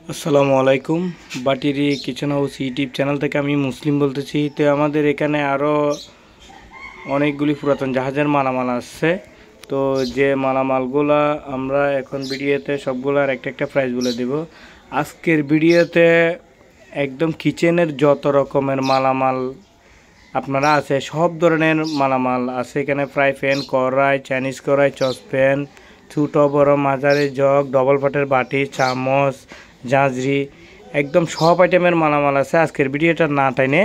আসসালামু আলাইকুম। বাটিরি kitchen house YouTube channel থেকে আমি মুসলিম বলতেছি। তো আমাদের এখানে আরও অনেকগুলি পুরাতন জাহাজের মালামাল আসছে। তো যে মালামালগুলা আমরা এখন ভিডিওতে সবগুলার একটা একটা প্রাইস বলে দেব। আজকের ভিডিওতে একদম কিচেনের যত রকমের মালামাল আপনারা আছে, সব ধরনের মালামাল আছে এখানে। ফ্রাই প্যান, কড়াই, চাইনিজ কড়াই, সসপ্যান, ছোটো বড় মাঝারি জগ, ডবল পাটের বাটি, চামচ, জাঁজরি, একদম সব আইটেমের মালামাল আছে। আজকের ভিডিওটা না টাইনে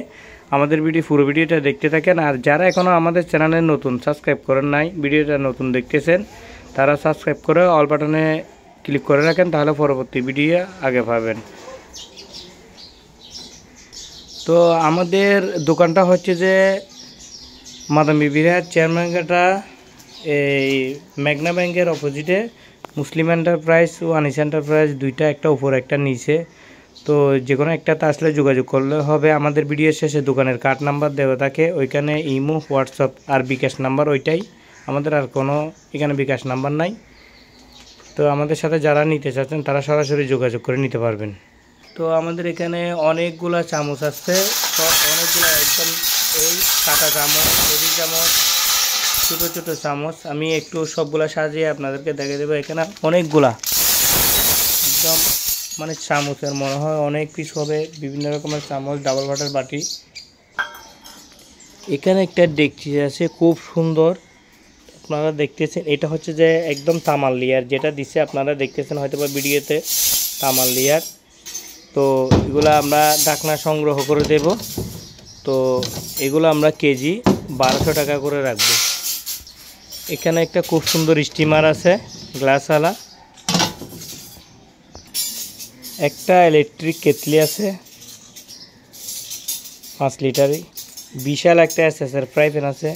আমাদের পুরো ভিডিওটা দেখতে থাকেন। আর যারা এখনও আমাদের চ্যানেলে নতুন সাবস্ক্রাইব করেন নাই, ভিডিওটা নতুন দেখতেছেন, তারা সাবস্ক্রাইব করে অল বাটনে ক্লিক করে রাখেন, তাহলে পরবর্তী ভিডিও আগে পাবেন। তো আমাদের দোকানটা হচ্ছে যে মাদাম বিবিরা চেয়ারম্যানঘাটা, এই মেঘনা ব্যাংকের অপোজিটে মুসলিম এন্টারপ্রাইজ ও আনিস এন্টারপ্রাইজ, দুইটা, একটা উপর একটা নিচে। তো যে কোনো একটাতে আসলে যোগাযোগ করলে হবে। আমাদের ভিডিও শেষে দোকানের কার্ড নাম্বার দেওয়া থাকে, ওইখানে ইমো, হোয়াটসঅ্যাপ আর বিকাশ নাম্বার ওইটাই আমাদের, আর কোনো এখানে বিকাশ নাম্বার নাই। তো আমাদের সাথে যারা নিতে চাচ্ছেন তারা সরাসরি যোগাযোগ করে নিতে পারবেন। তো আমাদের এখানে অনেকগুলা চামচ আছে, সব অনেকগুলো একদম এই কাটা চামচ, টেডি চামচ, ছোটো ছোটো চামচ। আমি একটু সবগুলা সাজিয়ে আপনাদেরকে দেখে দেবো। এখানে অনেকগুলা একদম মানে চামচের মনে হয় অনেক পিস হবে, বিভিন্ন রকমের চামচ, ডাবল বাটার বাটি। এখানে একটা ডেকচি আছে খুব সুন্দর, আপনারা দেখতেছেন। এটা হচ্ছে যে একদম তামার লেয়ার, যেটা দিচ্ছে আপনারা দেখতেছেন হয়তো বা ভিডিওতে, তামার লেয়ার। তো এগুলো আমরা ঢাকনা সংগ্রহ করে দেব। তো এগুলো আমরা কেজি 1200 টাকা করে রাখবো। এখানে একটা খুব সুন্দর স্টিমার আছে গ্লাসওয়ালা, একটা ইলেকট্রিক কেটলি আছে 5 লিটারই, বিশাল একটা এসএসআর ফ্রাই প্যান আছে,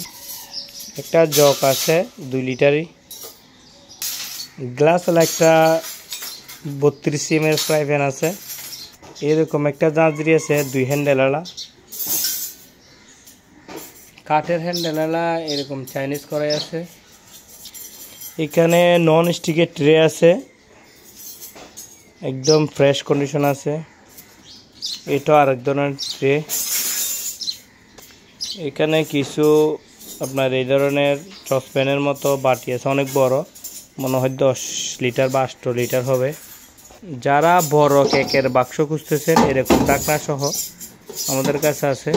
একটা জগ আছে 2 লিটারই, গ্লাসওয়ালা একটা 32 সিএমের ফ্রাই প্যান আছে, এরকম একটা জাঁজরি আছে 2 হ্যান্ডেলওয়ালা, কাঠের হ্যান্ডেলওয়ালা, এরকম চাইনিজ কড়াই আছে। এখানে নন স্টিকের ট্রে আছে, একদম ফ্রেশ কন্ডিশন আছে। এটা আরেক ধরনের ট্রে। এখানে কিছু আপনার এই ধরনের সসপ্যানের মতো বাটি আছে, অনেক বড়, মনে হয় 10 লিটার বা 8 লিটার হবে। যারা বড় কেকের বাক্স খুঁজতেছেন, এরকম ঢাকনা সহ আমাদের কাছে আছে।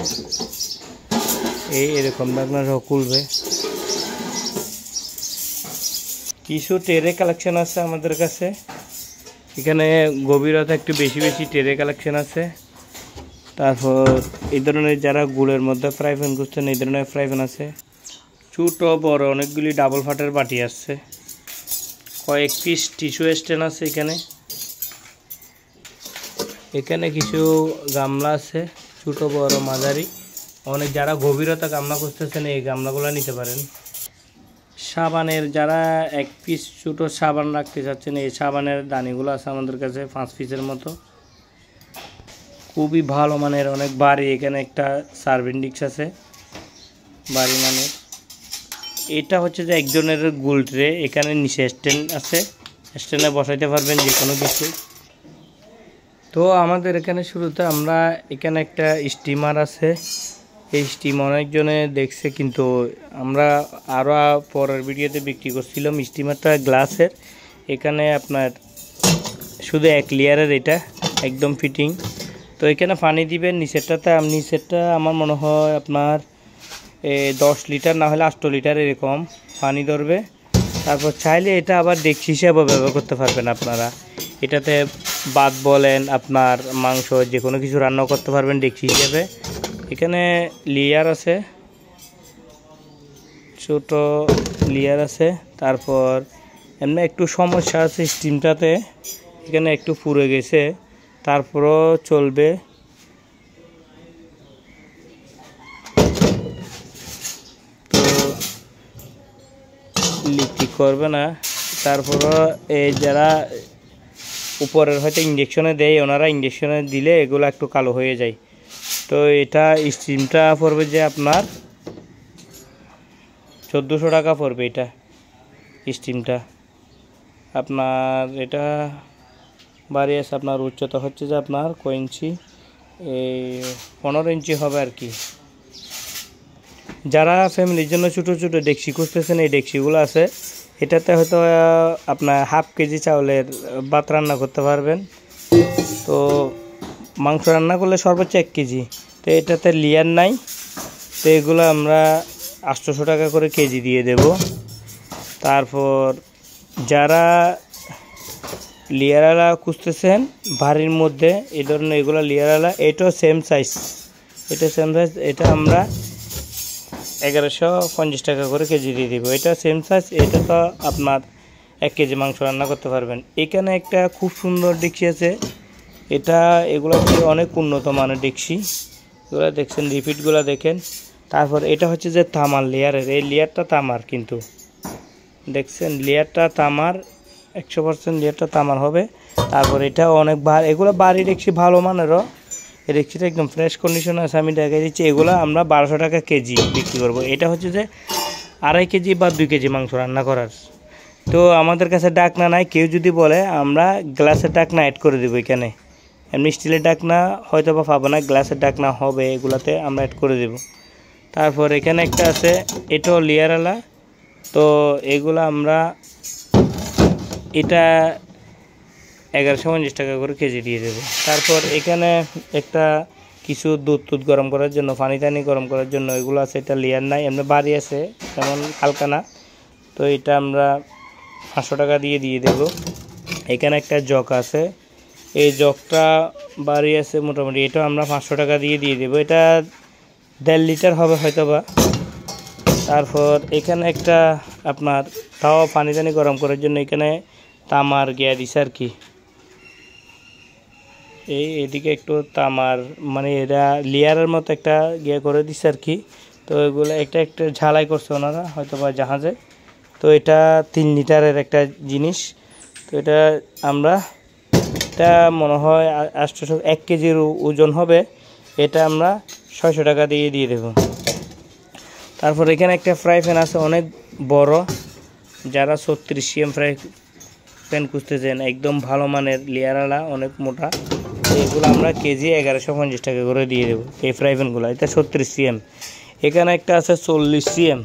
এরকম ঢাকনা সহ খুলবে। কিছু টেরে কালেকশন আছে আমাদের কাছে। এখানে গভীরতা একটু বেশি বেশি টেরে কালেকশন আছে। তারপর এই ধরনের যারা গুড়ের মধ্যে ফ্রাই প্যান খুঁজছেন, এই ধরনের ফ্রাই প্যান আছে। ছোট বড় অনেকগুলি ডাবল ফাটের বাটি আছে, কয়েক পিস টিস্যু স্ট্যান্ড আছে এখানে। এখানে কিছু গামলা আছে, ছোট বড় মাঝারি, অনেক। যারা গভীরতা গামলা খুঁজতেছেন এই গামলাগুলো নিতে পারেন। সাবানের যারা 1 পিস ছোটো সাবান রাখতে চাচ্ছেন, এই সাবানের দানিগুলো আছে আমাদের কাছে 5 পিসের মতো, খুবই ভালো মানের, অনেক ভারী। এখানে একটা সার্ভিং ডিস্ক আছে ভারী মানের। এটা হচ্ছে যে একজনের গোল ট্রে, এখানে নিচে স্ট্যান্ড আছে, স্ট্যান্ডে বসাইতে পারবেন যে কোনো কিছু। তো আমাদের এখানে শুরুতে আমরা এখানে একটা স্টিমার আছে, এই স্টিম অনেকজনে দেখছে, কিন্তু আমরা আরও পরের ভিডিওতে বিক্রি করছিলাম। স্টিমারটা গ্লাসের, এখানে আপনার শুধু 1 লেয়ারের, এটা একদম ফিটিং। তো এখানে পানি দিবেন নিচেরটাতে, নিচেরটা আমার মনে হয় আপনার 10 লিটার না হলে 8 লিটার এরকম পানি ধরবে। তারপর চাইলে এটা আবার ডেকচি হিসাবে ব্যবহার করতে পারবেন আপনারা। এটাতে ভাত বলেন, আপনার মাংস, যে কোনো কিছু রান্না করতে পারবেন ডেকচি হিসাবে। এখানে লেয়ার আছে, ছোট লেয়ার আছে। তারপর এমনি একটু সমস্যা আছে স্টিমটাতে, এখানে একটু পুড়ে গেছে, তারপরও চলবে। তো লিক করবে না। তারপরও এই যারা উপরের হয়তো ইঞ্জেকশনে দেয়, ওনারা ইঞ্জেকশনে দিলে এগুলো একটু কালো হয়ে যায়। তো এটা স্টিমটা পড়বে যে আপনার 1400 টাকা পড়বে এটা। স্টিমটা। আপনার এটা বাড়ি আছে, আপনার উচ্চতা হচ্ছে যে আপনার কয় ইঞ্চি, এই 15 ইঞ্চি হবে আর কি। যারা ফ্যামিলির জন্য ছোটো ছোটো ডেকচি খুঁজতেছেন, এই ডেকচিগুলো আছে। এটাতে হয়তো আপনার হাফ কেজি চাউলের ভাত রান্না করতে পারবেন। তো মাংস রান্না করলে সর্বোচ্চ 1 কেজি। তো এটাতে লেয়ার নাই, তো এগুলো আমরা 800 টাকা করে কেজি দিয়ে দেব। তারপর যারা লেয়ারওয়ালা খুঁজতেছেন বাড়ির মধ্যে, এই ধরনের এগুলো লেয়ারওয়ালা, এটাও সেম সাইজ, এটা সেম সাইজ, এটা আমরা 1150 টাকা করে কেজি দিয়ে দেবো। এটা সেম সাইজ, এটা তো আপনার 1 কেজি মাংস রান্না করতে পারবেন। এখানে একটা খুব সুন্দর ডেকচি আছে, এটা এগুলো অনেক উন্নত মানের ডেকচি, এগুলো দেখছেন, রিপিটগুলো দেখেন। তারপর এটা হচ্ছে যে তামার লেয়ারের, এই লেয়ারটা তামার, কিন্তু দেখছেন লেয়ারটা তামার, 100% লেয়ারটা তামার হবে। তারপর এটা অনেক এগুলো বাড়ি ডেকচি ভালো মানেরও, এই ডেকচিটা একদম ফ্রেশ কন্ডিশন আছে, আমি দেখাই দিচ্ছি। এগুলো আমরা 1200 টাকা কেজি বিক্রি করব। এটা হচ্ছে যে 2.5 কেজি বা 2 কেজি মাংস রান্না করার। তো আমাদের কাছে ডাকনা নাই, কেউ যদি বলে আমরা গ্লাসের ডাকনা অ্যাড করে দেবো এখানে। এমনি স্টিলের ডাকনা হয়তো বা পাবো না, গ্লাসের ডাকনা হবে, এগুলাতে আমরা অ্যাড করে দেব। তারপর এখানে একটা আছে, এটাও লেয়ারওয়ালা। তো এগুলো আমরা এটা 1150 টাকা করে কেজি দিয়ে দেবো। তারপর এখানে একটা কিছু দুধ গরম করার জন্য, পানি গরম করার জন্য এগুলো আছে, এটা লেয়ার নাই, এমনি বাড়ি আছে, তেমন হালকা না। তো এটা আমরা 500 টাকা দিয়ে দেব। এখানে একটা জগ আছে, এই জগটা বাড়ি আছে মোটামুটি, এটা আমরা 500 টাকা দিয়ে দেবো। এটা 1.5 লিটার হবে হয়তো বা। তারপর এখানে একটা আপনার তাও পানি গরম করার জন্য এখানে তামার গিয়া দিছে আর কি, এদিকে একটু তামার, মানে এরা লেয়ারের মতো একটা গিয়া করে দিছে আর কি। তো এগুলো একটা ঝালাই করছে ওনারা হয়তো বা জাহাজে। তো এটা 3 লিটারের একটা জিনিস। তো এটা আমরা, এটা মনে হয় 1 কেজির ওজন হবে, এটা আমরা 600 টাকা দিয়ে দেব। তারপর এখানে একটা ফ্রাই প্যান আছে অনেক বড়, যারা 36 cm ফ্রাই প্যান খুঁজতেছেন একদম ভালো মানের লেয়ারওয়ালা, অনেক মোটা, এগুলো আমরা কেজি 1150 টাকা করে দিয়ে দেবো এই ফ্রাই প্যানগুলো। এটা 36 cm। এখানে একটা আছে 40 cm,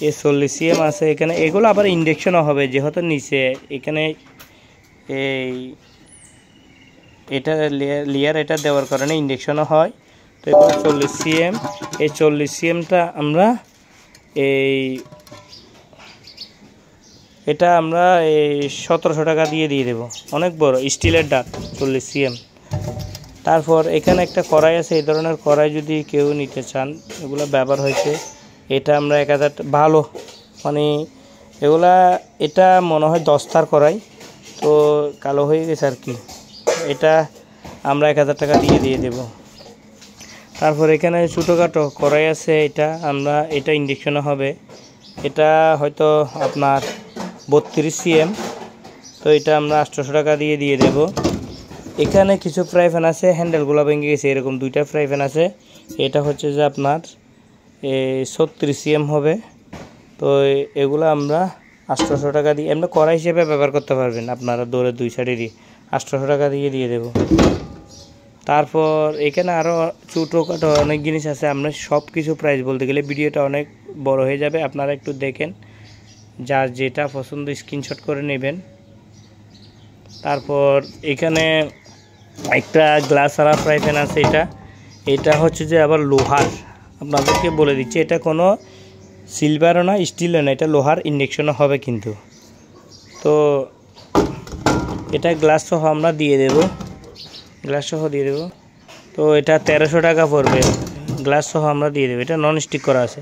এই 40 cm আছে এখানে। এগুলো আবার ইন্ডাকশনও হবে, যেহেতু নিচে এখানে এই এটা লেয়ার এটা দেওয়ার কারণে ইন্ডাকশনও হয়। তো এগুলো 40 cm, এই 40 cmটা আমরা এটা আমরা 1700 টাকা দিয়ে দেবো। অনেক বড় স্টিলের ডাক, 40 cm। তারপর এখানে একটা কড়াই আছে, এই ধরনের কড়াই যদি কেউ নিতে চান, এগুলো ব্যবহার হয়েছে। এটা আমরা 1000 ভালো, মানে এগুলা, এটা মনে হয় 10টার কড়াই, তো কালো হয়ে গেছে আর কি। এটা আমরা 1000 টাকা দিয়ে দেবো। তারপর এখানে ছোটোখাটো কড়াই আছে, এটা ইন্ডাকশনে হবে, এটা হয়তো আপনার 32 cm। তো এটা আমরা 800 টাকা দিয়ে দেব। এখানে কিছু ফ্রাই প্যান আছে, হ্যান্ডেলগুলো ভেঙে গেছে, এরকম 2টা ফ্রাই প্যান আছে। এটা হচ্ছে যে আপনার 36 cm হবে। তো এগুলো আমরা 800 টাকা দিয়ে, এমনি কড়াই হিসেবে ব্যবহার করতে পারবেন আপনারা, দৌড়ে 2 সাইডেরই 800 টাকা দিয়ে দেব। তারপর এখানে আরও ছোটোখাটো অনেক জিনিস আছে, আমরা সব কিছু প্রাইস বলতে গেলে ভিডিওটা অনেক বড় হয়ে যাবে, আপনারা একটু দেখেন, যার যেটা পছন্দ স্ক্রিনশট করে নেবেন। তারপর এখানে একটা গ্লাসওয়ালা ফ্রাই প্যান আছে, এটা হচ্ছে যে আবার লোহার, আপনাদেরকে বলে দিচ্ছি, এটা কোনো সিলভারও না স্টিলও না, এটা লোহার, ইন্ডাকশনও হবে কিন্তু। তো এটা গ্লাস সহ আমরা দিয়ে দেব, তো এটা 1300 টাকা পড়বে, গ্লাস সহ আমরা দিয়ে দেবো। এটা নন স্টিক করা আছে,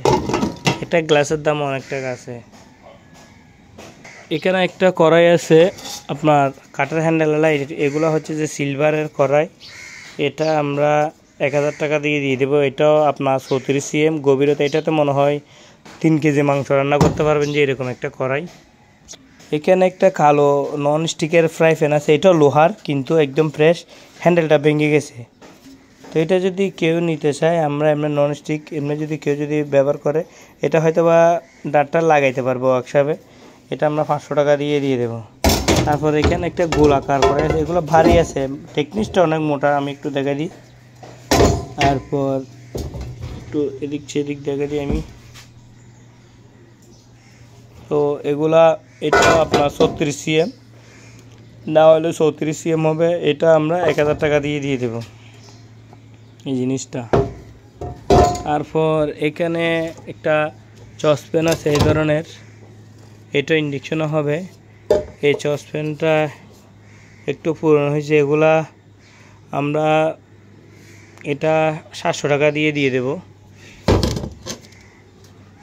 এটা গ্লাসের দাম অনেক টাকা আছে। এখানে একটা কড়াই আছে আপনার কাঠের হ্যান্ডেলওয়ালা, এগুলো হচ্ছে যে সিলভারের কড়াই, এটা আমরা 1000 টাকা দিয়ে দেবো। এটাও আপনার 34 cm গভীরতা, এটাতে মনে হয় 3 কেজি মাংস রান্না করতে পারবেন, যে এরকম একটা কড়াই। এখানে একটা কালো নন স্টিকের ফ্রাই প্যান আছে, এটাও লোহার কিন্তু একদম ফ্রেশ, হ্যান্ডেলটা ভেঙে গেছে। তো এটা যদি কেউ নিতে চায়, আমরা এমনি নন স্টিক, এমনি যদি কেউ ব্যবহার করে, এটা হয়তো বা ডাটটা লাগাইতে পারবো ওয়ার্কশপে। এটা আমরা 500 টাকা দিয়ে দেবো। তারপর এখানে একটা গোল আকার করে আছে, এগুলো ভারী আছে, টেকনিকটা অনেক মোটা, আমি একটু দেখা দিই। তারপর একটু এদিক সেদিক দেখা দিই আমি। তো এগুলা এটা আপনার 36 cm, না হলে 34 cm হবে। এটা আমরা 1000 টাকা দিয়ে দেবো এই জিনিসটা। তারপর এখানে একটা সসপ্যান আছে এই ধরনের, এটা ইন্ডাকশনও হবে। এই সসপ্যানটা একটু পুরনো হয়েছে, এগুলা আমরা এটা 700 টাকা দিয়ে দেবো।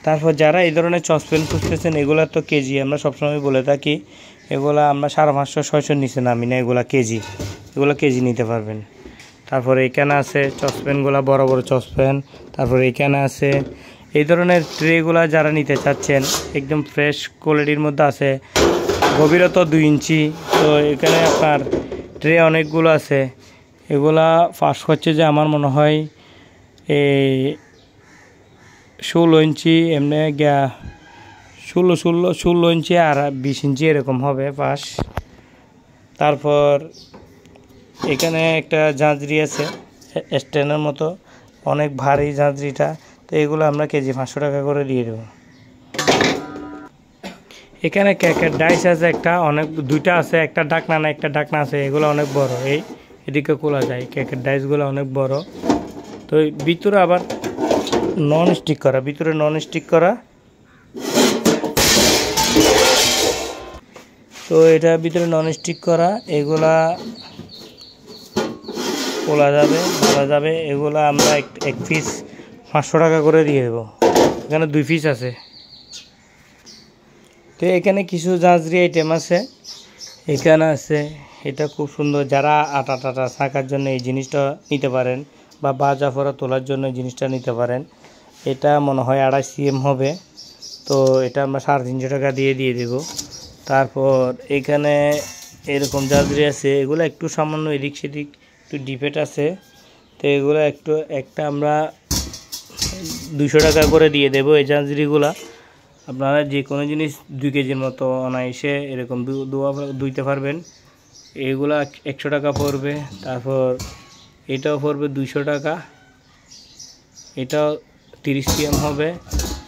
তারপর যারা এই ধরনের সসপ্যান খুঁজতেছেন, এগুলা তো কেজি, আমরা সবসময় বলে থাকি এগুলা আমরা 550 600 নিচে নামি না, এগুলা কেজি নিতে পারবেন। তারপরে এখানে আছে সসপ্যানগুলা, বড় বড় সসপ্যান। তারপরে এখানে আছে এই ধরনের ট্রেগুলা, যারা নিতে চাচ্ছেন একদম ফ্রেশ কোয়ালিটির মধ্যে আছে, গভীরতা 2 ইঞ্চি। তো এখানে আপনার ট্রে অনেকগুলো আছে। এগুলা ফার্স্ট হচ্ছে যে আমার মনে হয় এই 16 ইঞ্চি, এমনি 16 ইঞ্চি আর 20 ইঞ্চি এরকম হবে পাশ। তারপর এখানে একটা জাঁজরি আছে স্ট্যান্ডের মতো, অনেক ভারী জাঁজরিটা। তো এগুলো আমরা কেজি 500 টাকা করে দিয়ে দেবো। এখানে কেকের ডাইস আছে একটা, অনেক দুইটা আছে, একটা ডাকনা না একটা ডাকনা আছে, এগুলো অনেক বড়, এদিকে খোলা যায়। কেকের ডাইসগুলো অনেক বড়। তো ভিতরে আবার নন স্টিক করা, ভিতরে নন স্টিক করা। তো এটা ভিতরে নন স্টিক করা, এগুলা খোলা যাবে, বলা যাবে। এগুলা আমরা এক পিস 500 টাকা করে দিয়ে দেবো। এখানে 2 পিস আছে। তো এখানে কিছু জাঁজরি আইটেম আছে, এখানে আছে। এটা খুব সুন্দর, যারা আটা ছাঁকার জন্য এই জিনিসটা নিতে পারেন, বা বাজা ফোড়া তোলার জন্য এই জিনিসটা নিতে পারেন। এটা মনে হয় 2.5 cm হবে। তো এটা আমরা 350 টাকা দিয়ে দেব। তারপর এখানে এরকম জাঁজরি আছে, এগুলো একটু সামান্য এদিক সেদিক একটু ডিফেক্ট আছে। তো এগুলো একটা আমরা 200 টাকা করে দিয়ে দেবো। এই জাঁজরিগুলা আপনারা যে কোনো জিনিস 2 কেজির মতো অনায়াসে এরকম ধুইতে পারবেন। এগুলা 100 টাকা পড়বে। তারপর এটাও পড়বে 200 টাকা, এটাও 30 cm হবে।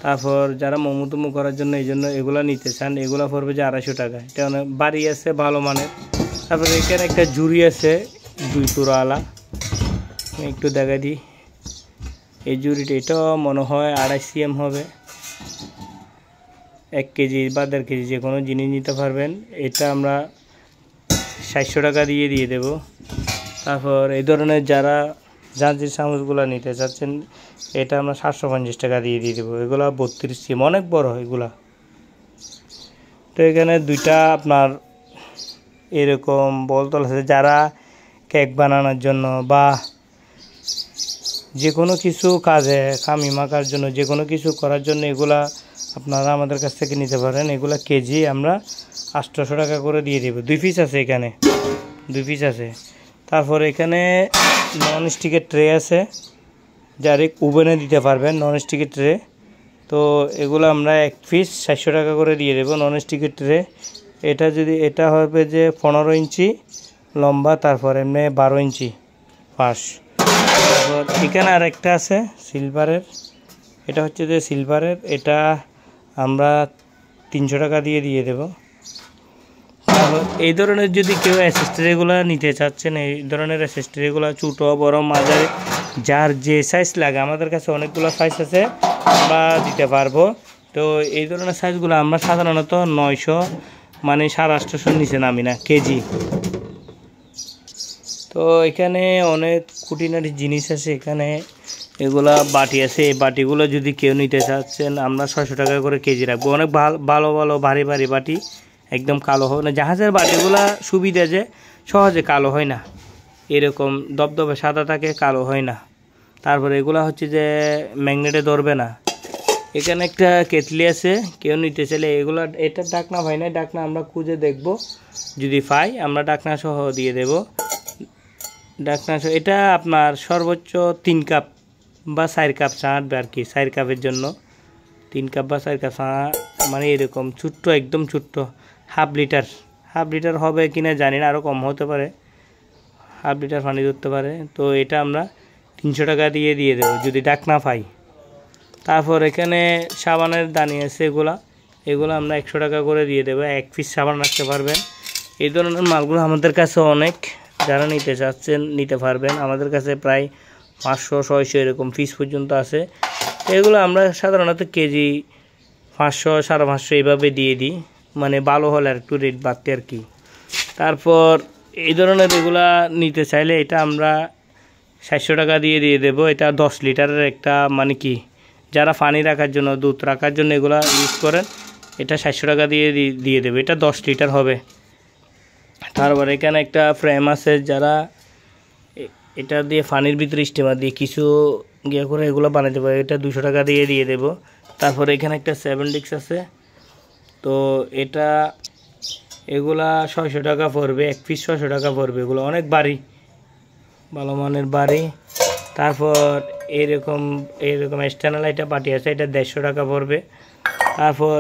তারপর যারা মোমো করার জন্য এই জন্য এগুলা নিতে চান, এগুলা পড়বে যে 250 টাকা। এটা অনেক বাড়ি আছে, ভালো মানের। তারপর এখানে একটা জুড়ি আছে 2 চূড়াওয়ালা, একটু দেখা দিই। এই জুড়িটা এটাও মনে হয় 2.5 cm হবে। 1 কেজি বা 1.5 কেজি যে কোনো জিনিস নিতে পারবেন। এটা আমরা 700 টাকা দিয়ে দেব। তারপর এই ধরনের যারা জাঁজির চামচগুলো নিতে চাচ্ছেন, এটা আমরা 750 টাকা দিয়ে দেবো। এগুলো 32 cm, অনেক বড় এগুলা। তো এখানে দুইটা আপনার এরকম বলতল আছে, যারা কেক বানানোর জন্য বা যে কোনো কিছু কাজে খামি মাখার জন্য, যে কোনো কিছু করার জন্য এগুলা আপনারা আমাদের কাছ থেকে নিতে পারেন। এগুলা কেজি আমরা 800 টাকা করে দিয়ে দেবো। 2 পিস আছে, এখানে 2 পিস আছে। তারপর এখানে নন স্টিকের ট্রে আছে, যারা ওভেনে দিতে পারবেন নন স্টিকের ট্রে। তো এগুলো আমরা 1 পিস 700 টাকা করে দিয়ে দেবো নন স্টিকের ট্রে। এটা হবে যে 15 ইঞ্চি লম্বা, তারপর এমনি 12 ইঞ্চি পাশ। তারপর এখানে আর একটা আছে সিলভারের, এটা হচ্ছে যে সিলভারের, এটা আমরা 300 টাকা দিয়ে দেবো। তারপর এই ধরনের যদি কেউ অ্যাসেসরিগুলো নিতে চাচ্ছেন, এই ধরনের অ্যাসেসরিগুলো ছোটো বড় মাঝারি যার যে সাইজ লাগে, আমাদের কাছে অনেকগুলো সাইজ আছে, আমরা দিতে পারবো। তো এই ধরনের সাইজগুলো আমরা সাধারণত 900 মানে 850 নিচে নামি না কেজি। তো এখানে অনেক খুঁটিনাটি জিনিস আছে। এখানে এগুলা বাটি আছে, এই বাটিগুলো যদি কেউ নিতে চাচ্ছেন আমরা 600 টাকা করে কেজি রাখবো। অনেক ভালো ভারী বাটি, একদম কালো হয় না। জাহাজের বাটিগুলা সুবিধা যে সহজে কালো হয় না, এরকম দবদবে সাদা থাকে, কালো হয় না। তারপরে এগুলা হচ্ছে যে ম্যাগনেটে ধরবে না। এখানে একটা কেটলি আছে, কেউ নিতে চাইলে এগুলা, এটা ডাকনা হয় না, ডাকনা আমরা খুঁজে দেখব, যদি পাই আমরা ডাকনা সহ দিয়ে দেব। ডাকনা সহ এটা আপনার সর্বোচ্চ 3 কাপ বা 4 কাপ চা আঁটবে আর কি। 4 কাপের জন্য 3 কাপ বা 4 কাপ চা মানে এরকম ছোট্ট, একদম ছোট্ট, হাফ লিটার হবে কিনা জানি না, আরও কম হতে পারে, হাফ লিটার পানি ধরতে পারে। তো এটা আমরা 300 টাকা দিয়ে দেবো যদি ডাক না পাই। তারপর এখানে সাবানের দানি আছে, এগুলো আমরা 100 টাকা করে দিয়ে দেবো, 1 পিস সাবান রাখতে পারবেন। এই ধরনের মালগুলো আমাদের কাছে অনেক, যারা নিতে চাচ্ছেন নিতে পারবেন। আমাদের কাছে প্রায় 500-600 এরকম পিস পর্যন্ত আছে। এগুলো আমরা সাধারণত কেজি 500-550 এইভাবে দিয়ে দিই, মানে ভালো হলে আর একটু রেট বাড়তে আর কি। তারপর এই ধরনের এগুলা নিতে চাইলে এটা আমরা 700 টাকা দিয়ে দেবো। এটা 10 লিটারের একটা, মানে কি যারা পানি রাখার জন্য, দুধ রাখার জন্য এগুলা ইউজ করেন, এটা 700 টাকা দিয়ে দেবে। এটা 10 লিটার হবে। তারপর এখানে একটা ফ্রেম আছে, যারা এটা দিয়ে পানির ভিতরে স্টিমার দিয়ে কিছু ইয়ে করে এগুলো বানাতে পারে, এটা 200 টাকা দিয়ে দেবো। তারপর এখানে একটা 7 ডিস্ক আছে, তো এগুলা 600 টাকা পড়বে, 1 পিস 600 টাকা পড়বে। এগুলো অনেক ভারী, ভালো মানের ভারী। তারপর এরকম এক্সটার্নাল একটা পার্টি আছে, এটা 150 টাকা পড়বে। তারপর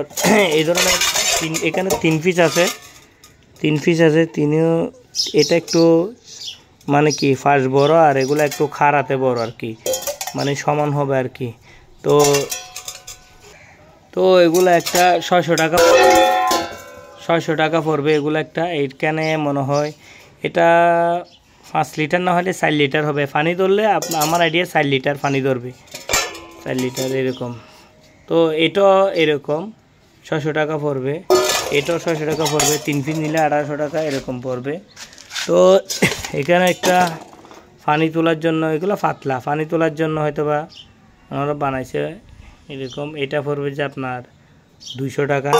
এই ধরনের এখানে 3 পিস আছে, এটা একটু মানে কি ফার্স্ট বড়, আর এগুলো একটু খাড়াতে বড় আর কি, মানে সমান হবে আর কি। তো এগুলো একটা 600 টাকা পড়বে এগুলো একটা। এইখানে মনে হয় এটা 5 লিটার না হলে 4 লিটার হবে পানি ধরলে, আমার আইডিয়া 4 লিটার পানি ধরবে, 4 লিটার এরকম। তো এটাও এরকম 600 টাকা পড়বে, এটাও 600 টাকা পড়বে। 3 পিস নিলে 1800 টাকা এরকম পড়বে। তো এখানে একটা পানি তোলার জন্য, এগুলো পাতলা, পানি তোলার জন্য হয়তো বা আমরা বানাইছে এরকম। এটা পড়বে যে আপনার 200 টাকা।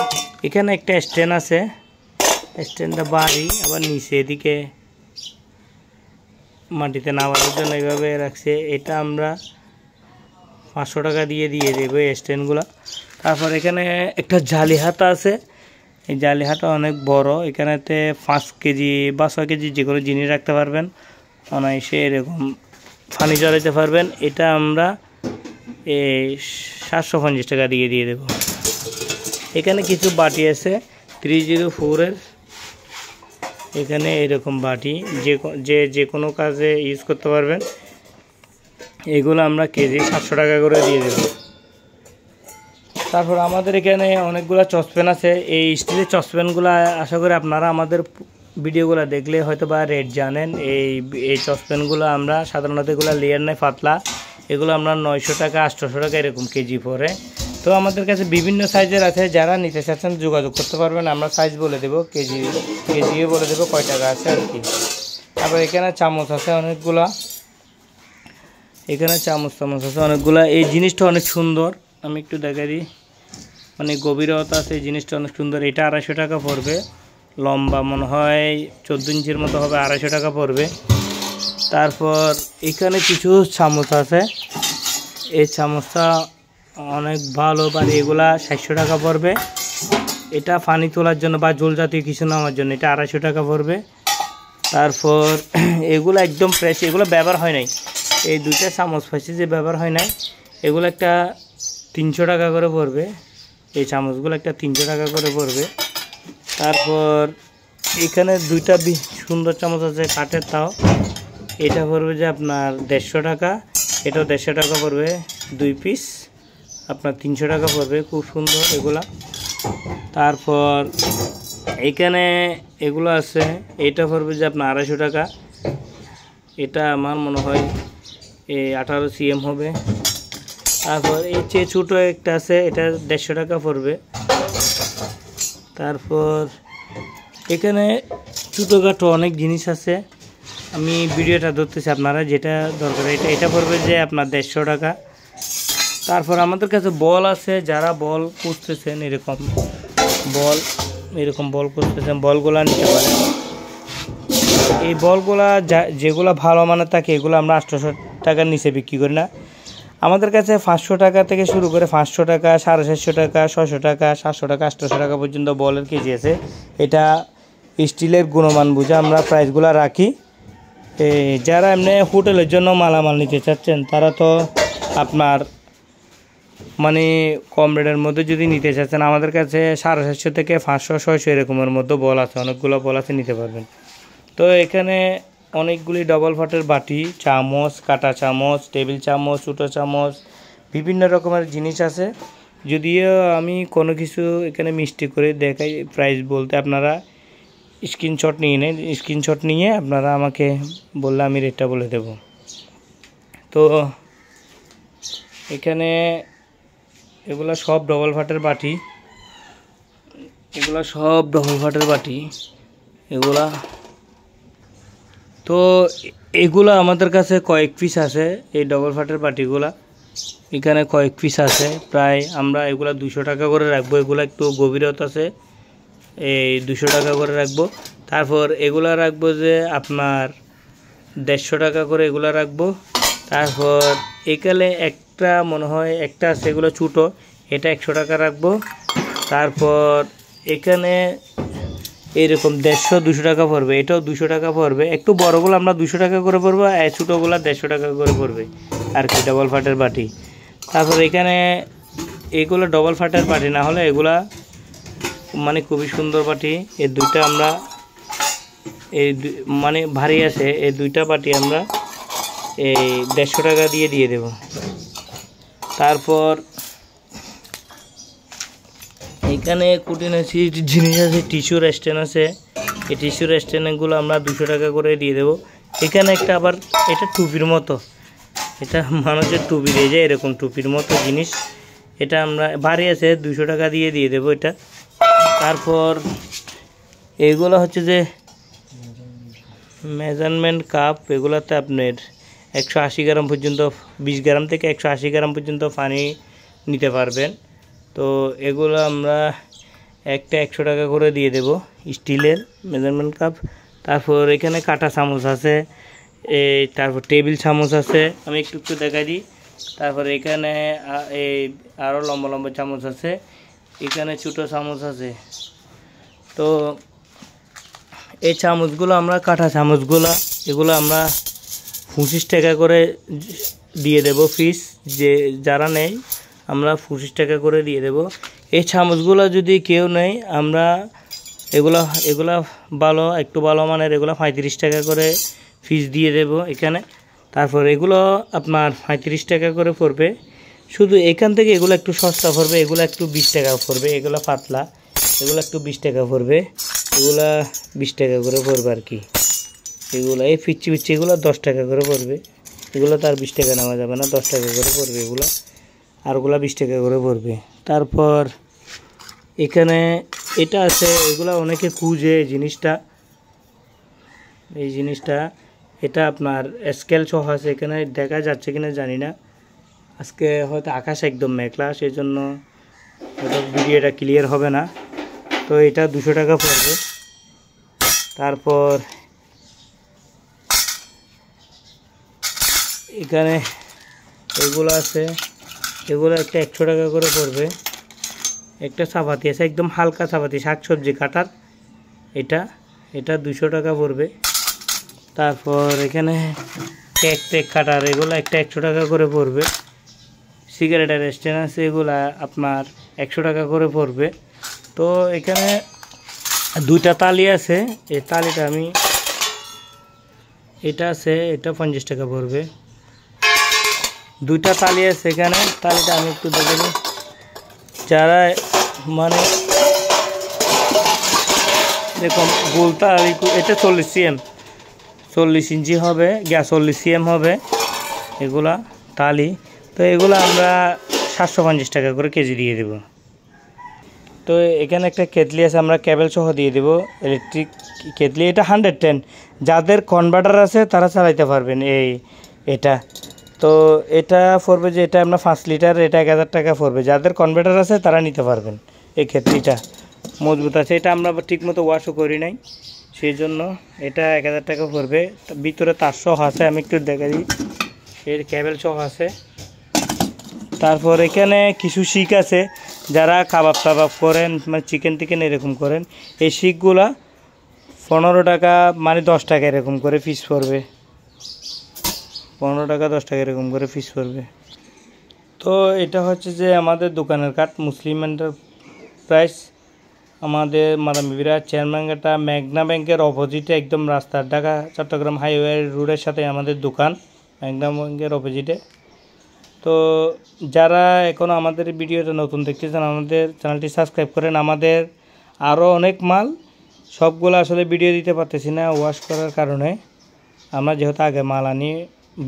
এখানে একটা স্ট্যান্ড আছে, স্ট্যান্ডটা বাড়ি, আবার নিচে এদিকে মাটিতে নামানোর জন্য এইভাবে রাখছে। এটা আমরা 500 টাকা দিয়ে দেবো এই স্ট্যান্ডগুলো। তারপর এখানে একটা জালি হাতা আছে, এই জালি হাতা অনেক বড়, এখানেতে 5 কেজি বা 6 কেজি যে কোনো জিনিস রাখতে পারবেন অনায়াসে, এরকম পানি জ্বালাতে পারবেন। এটা আমরা 750 টাকা দিয়ে দেবো। এখানে কিছু বাটি আছে 304-এর, এখানে এরকম বাটি যে কোনো কাজে ইউজ করতে পারবেন। এগুলো আমরা কেজি 700 টাকা করে দিয়ে দেবো। তারপর আমাদের এখানে অনেকগুলো চসপ্যান আছে। এই স্টিলের চসপ্যানগুলো আশা করি আপনারা আমাদের ভিডিওগুলো দেখলে হয়তো বা রেট জানেন। এই চসপ্যানগুলো আমরা সাধারণত এগুলো লেয়ার নেয় পাতলা, এগুলো আমরা 900 টাকা 800 টাকা এরকম কেজি পরে। তো আমাদের কাছে বিভিন্ন সাইজের আছে, যারা নিতে চাচ্ছেন যোগাযোগ করতে পারবেন, আমরা সাইজ বলে দেবো, কেজিও বলে দেবো কয় টাকা আছে আর কি। তারপর এখানে চামচ আছে অনেকগুলা, এখানে চামচ আছে অনেকগুলা। এই জিনিসটা অনেক সুন্দর, আমি একটু দেখাই দিই, মানে গভীরতা আছে, এই জিনিসটা অনেক সুন্দর। এটা 250 টাকা পড়বে, লম্বা মনে হয় 14 ইঞ্চির মতো হবে, 250 টাকা পড়বে। তারপর এখানে কিছু চামচ আছে, এই চামচটা অনেক ভালো, মানে এগুলা 700 টাকা পড়বে। এটা পানি তোলার জন্য বা জল জাতীয় কিছু নেওয়ার জন্য এটা 250 টাকা পড়বে। তারপর এগুলো একদম ফ্রেশ, এগুলো ব্যবহার হয় নাই, এই দুইটা চামচ পাইছি যে ব্যবহার হয় নাই, এগুলো একটা 300 টাকা করে পড়বে। এই চামচগুলো একটা 300 টাকা করে পড়বে। তারপর এখানে দুইটা সুন্দর চামচ আছে কাঠের, তাও এটা পড়বে যে আপনার 150 টাকা, এটাও 150 টাকা পড়বে, 2 পিস আপনার 300 টাকা পড়বে, খুব সুন্দর এগুলা। তারপর এখানে এগুলো আছে, এটা পড়বে যে আপনার 250 টাকা, এটা আমার মনে হয় 18 cm হবে। তারপর এই চেয়ে ছোটো একটা আছে, এটা 150 টাকা পড়বে। তারপর এখানে ছোটোখাটো অনেক জিনিস আছে, আমি ভিডিওটা ধরতেছি, আপনারা যেটা দরকার এটা পড়বে যে আপনার 150 টাকা। তারপর আমাদের কাছে বল আছে, যারা বল খুঁজতেছেন, এরকম বল খুঁজতেছেন, বলগুলা নিতে পারেন। এই বলগুলা যেগুলো ভালো মানের থাকে এগুলো আমরা 800 টাকার নিচে বিক্রি করি না। আমাদের কাছে 500 টাকা থেকে শুরু করে 500 টাকা, 750 টাকা, 600 টাকা, 700 টাকা, 800 টাকা পর্যন্ত বলের কেজি আছে। এটা স্টিলের গুণমান বুঝে আমরা প্রাইসগুলো রাখি। যারা এমনি হোটেলের জন্য মালামাল নিতে চাচ্ছেন, তারা তো আপনার মানে কম রেটের মধ্যে যদি নিতে চাচ্ছেন, আমাদের কাছে 750 থেকে 500-600 এরকমের মধ্যে বল আছে, অনেকগুলো বল আছে, নিতে পারবেন। তো এখানে অনেকগুলি ডবল ফাটের বাটি, চামচ, কাটা চামচ, টেবিল চামচ, ছোটো চামচ, বিভিন্ন রকমের জিনিস আছে। যদিও আমি কোনো কিছু এখানে মিষ্টি করে দেখাই, প্রাইস বলতে আপনারা স্ক্রিনশট নিয়ে নেন, স্ক্রিনশট নিয়ে আপনারা আমাকে বললে আমি রেটটা বলে দেব। তো এখানে এগুলা সব ডবল ফাটের বাটি, এগুলা সব ডবল ফাটের বাটি এগুলা। তো এগুলা আমাদের কাছে কয়েক পিস আছে, এই ডবল ফাটের বাটিগুলা এখানে কয়েক পিস আছে। প্রায় আমরা এগুলা 200 টাকা করে রাখবো। এগুলা একটু গভীরতা আছে, এই 200 টাকা করে রাখবো। তারপর এগুলা রাখবো যে আপনার 150 টাকা করে এগুলা রাখবো। তারপর এখানে একটা মনে হয় একটা আছে, এগুলো ছোটো, এটা 100 টাকা রাখবো। তারপর এখানে এরকম 150-200 টাকা পড়বে, এটাও 200 টাকা পড়বে। একটু বড়গুলো আমরা 200 টাকা করে পড়বো, আর ছোটোগুলো 150 টাকা করে পড়বে আর কি, ডবল ফাটের বাটি। তারপর এখানে এগুলো ডবল ফাটের বাটি না হলে এগুলা মানে খুবই সুন্দর বাটি। এই দুইটা আমরা এই মানে ভারী আছে, এই দুইটা বাটি আমরা এই 150 টাকা দিয়ে দেব। তারপর এখানে কুটিনাটি জিনিস আছে, টিস্যুর স্ট্যান্ড আছে, এই টিস্যুর স্ট্যান্ডগুলো আমরা 200 টাকা করে দিয়ে দেবো। এখানে একটা আবার এটা টুপির মতো, এটা মানুষের টুপি দিয়ে যায় এরকম টুপির মতো জিনিস, এটা আমরা ভারী আছে 200 টাকা দিয়ে দেবো এটা। তারপর এইগুলো হচ্ছে যে মেজারমেন্ট কাপ, এগুলোতে আপনার 180 গ্রাম পর্যন্ত, 20 গ্রাম থেকে 180 গ্রাম পর্যন্ত পানি নিতে পারবেন। তো এগুলো আমরা একটা 100 টাকা করে দিয়ে দেব, স্টিলের মেজারমেন্ট কাপ। তারপর এখানে কাটা চামচ আছে, তারপর টেবিল চামচ আছে, আমি একটু দেখাই দিই। তারপর এখানে এই আরও লম্বা লম্বা চামচ আছে, এখানে ছোটো চামচ আছে। তো এই চামচগুলো আমরা কাটা চামচগুলো এগুলো আমরা 25 টাকা করে দিয়ে দেব পিস, যে যারা নেই আমরা 25 টাকা করে দিয়ে দেব। এই চামচগুলো যদি কেউ নেই আমরা এগুলা ভালো, একটু ভালো মানের, এগুলো 35 টাকা করে পিস দিয়ে দেব এখানে। তারপর এগুলো আপনার 35 টাকা করে পড়বে। শুধু এখান থেকে এগুলো একটু সস্তা পড়বে, এগুলো একটু 20 টাকা পড়বে, এগুলো পাতলা, এগুলো একটু 20 টাকা পড়বে, এগুলা 20 টাকা করে পড়বে আর কি। এগুলো এই পিচ্ছি এগুলো 10 টাকা করে পড়বে, এগুলো তো আর 20 টাকা নেওয়া যাবে না, 10 টাকা করে পড়বে এগুলো, আরগুলো 20 টাকা করে পড়বে। তারপর এখানে এটা আছে, এগুলো অনেকে খুঁজে এই জিনিসটা এটা আপনার স্কেল সহ আছে, এখানে দেখা যাচ্ছে কিনা জানি না, আজকে হয়তো আকাশ একদম মেঘলা, সেই জন্য হয়তো ভিডিওটা ক্লিয়ার হবে না। তো এটা 200 টাকা পড়বে। তারপর এখানে এগুলো আছে, এগুলো একটা 100 টাকা করে পড়বে। একটা চাপাতি আছে, একদম হালকা চাপাতি, শাকসবজি কাটার, এটা 200 টাকা পড়বে। তারপর এখানে কেক কাটার, এগুলো একটা 100 টাকা করে পড়বে। সিগারেটের স্ট্যান্ড আছে, এগুলো আপনার 100 টাকা করে পড়বে। তো এখানে দুইটা তালি আছে, এই তালিটা আমি এটা আছে, এটা 50 টাকা পড়বে। দুইটা তালি আছে এখানে, তালিটা আমি একটু দেখে দিই। যারা মানে দেখুন গোল তালি, এটা 40 cm, 40 ইঞ্চি হবে, 40 cm হবে এগুলা তালি। তো এগুলো আমরা 750 টাকা করে কেজি দিয়ে দেব। তো এখানে একটা কেটলি আছে, আমরা কেবল সহ দিয়ে দেব, ইলেকট্রিক কেটলি, এটা 110, যাদের কনভার্টার আছে তারা চালাইতে পারবেন এটা। তো এটা পড়বে যে এটা আমরা 5 লিটার, এটা 1000 টাকা পড়বে, যাদের কনভার্টার আছে তারা নিতে পারবেন। এই কেটলিটা মজবুত আছে, এটা আমরা ঠিকমতো ওয়াশও করি নাই, সেই জন্য এটা 1000 টাকা পড়বে। ভিতরে তার সহ আছে, আমি একটু দেখা দিই, এর কেবল সহ আছে। তারপর এখানে কিছু শিক আছে, যারা কাবাব করেন, মানে চিকেন টিকেন এরকম করেন, এই শিকগুলা 15 টাকা মানে 10 টাকা এরকম করে পিস পড়বে, 15 টাকা 10 টাকা এরকম করে পিস পড়বে। তো এটা হচ্ছে যে আমাদের দোকানের কাঠ মুসলিম এন্টারপ্রাইজ, আমাদের মাদামবিরা চেয়ারম্যানঘাটা মেঘনা ব্যাংকের অপোজিটে, একদম রাস্তার ঢাকা চট্টগ্রাম হাইওয়ে রোডের সাথে আমাদের দোকান, মেঘনা ব্যাংকের অপোজিটে। তো যারা এখনও আমাদের ভিডিওটা নতুন দেখতেছেন, আমাদের চ্যানেলটি সাবস্ক্রাইব করেন। আমাদের আরও অনেক মাল, সবগুলো আসলে ভিডিও দিতে পারতেছি না ওয়াশ করার কারণে। আমরা যেহেতু আগে মাল আনি,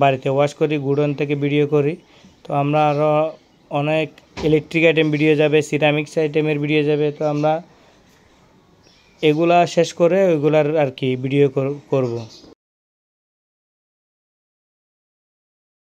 বাড়িতে ওয়াশ করি, গুডন থেকে ভিডিও করি, তো আমরা আরও অনেক ইলেকট্রিক আইটেম ভিডিও যাবে, সিরামিক্স আইটেমের ভিডিও যাবে। তো আমরা এগুলা শেষ করে ওইগুলার আর কি ভিডিও করব।